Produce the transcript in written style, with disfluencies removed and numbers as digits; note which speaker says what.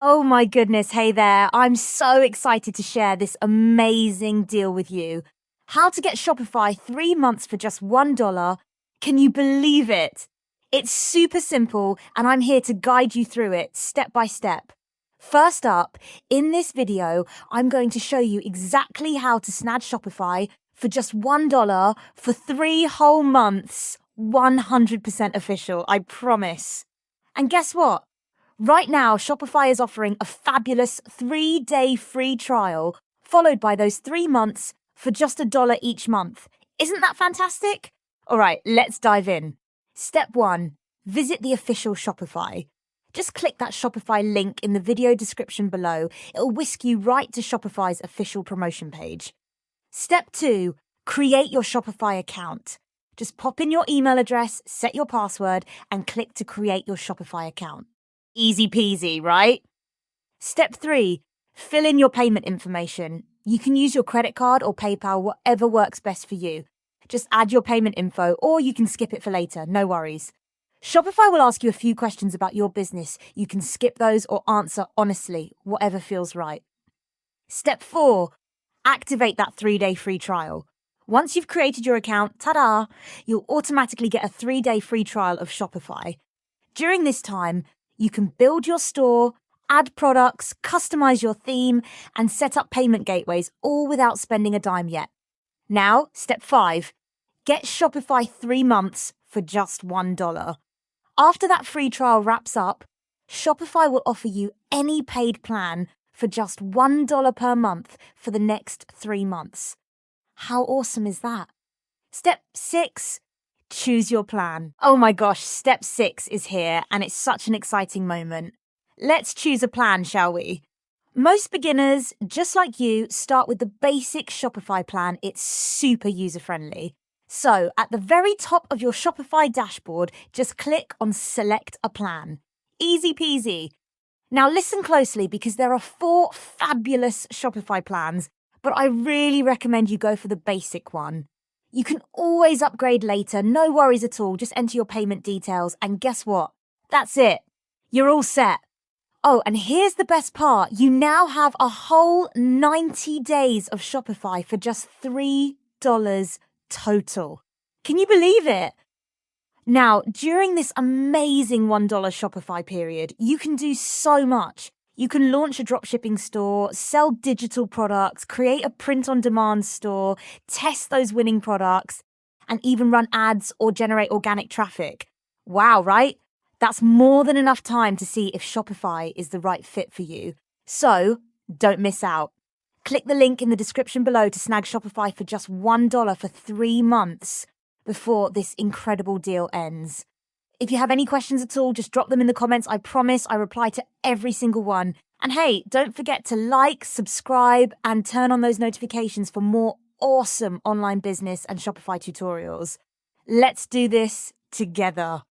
Speaker 1: Oh my goodness, hey there. I'm so excited to share this amazing deal with you. How to get Shopify 3 months for just $1. Can you believe it? It's super simple, and I'm here to guide you through it step by step. First up, in this video, I'm going to show you exactly how to snag Shopify for just $1 for 3 whole months. 100% official, I promise. And guess what? Right now, Shopify is offering a fabulous 3-day free trial, followed by those 3 months for just $1 each month. Isn't that fantastic? All right, let's dive in. Step 1, visit the official Shopify. Just click that Shopify link in the video description below. It'll whisk you right to Shopify's official promotion page. Step 2, create your Shopify account. Just pop in your email address, set your password, and click to create your Shopify account. Easy peasy, right? Step 3, fill in your payment information. You can use your credit card or PayPal, whatever works best for you. Just add your payment info, or you can skip it for later, no worries. Shopify will ask you a few questions about your business. You can skip those or answer honestly, whatever feels right. Step 4, activate that 3-day free trial. Once you've created your account, ta-da, you'll automatically get a 3-day free trial of Shopify. During this time, you can build your store, add products, customize your theme, and set up payment gateways, all without spending a dime yet. Now, step 5, get Shopify 3 months for just $1. After that free trial wraps up, Shopify will offer you any paid plan for just $1 per month for the next 3 months. How awesome is that? Step 6, choose your plan. Oh my gosh, step 6 is here, and it's such an exciting moment. Let's choose a plan, shall we? Most beginners, just like you, start with the basic Shopify plan. It's super user-friendly. So, at the very top of your Shopify dashboard, just click on Select a Plan. Easy peasy. Now listen closely, because there are 4 fabulous Shopify plans, but I really recommend you go for the basic one. You can always upgrade later, no worries at all. Just enter your payment details, and guess what? That's it. You're all set. Oh, and here's the best part. You now have a whole 90 days of Shopify for just $3 total. Can you believe it? Now, during this amazing $1 Shopify period, you can do so much. You can launch a dropshipping store, sell digital products, create a print-on-demand store, test those winning products, and even run ads or generate organic traffic. Wow, right? That's more than enough time to see if Shopify is the right fit for you. So, don't miss out. Click the link in the description below to snag Shopify for just $1 for 3 months before this incredible deal ends. If you have any questions at all, just drop them in the comments. I promise I reply to every single one. And hey, don't forget to like, subscribe, and turn on those notifications for more awesome online business and Shopify tutorials. Let's do this together.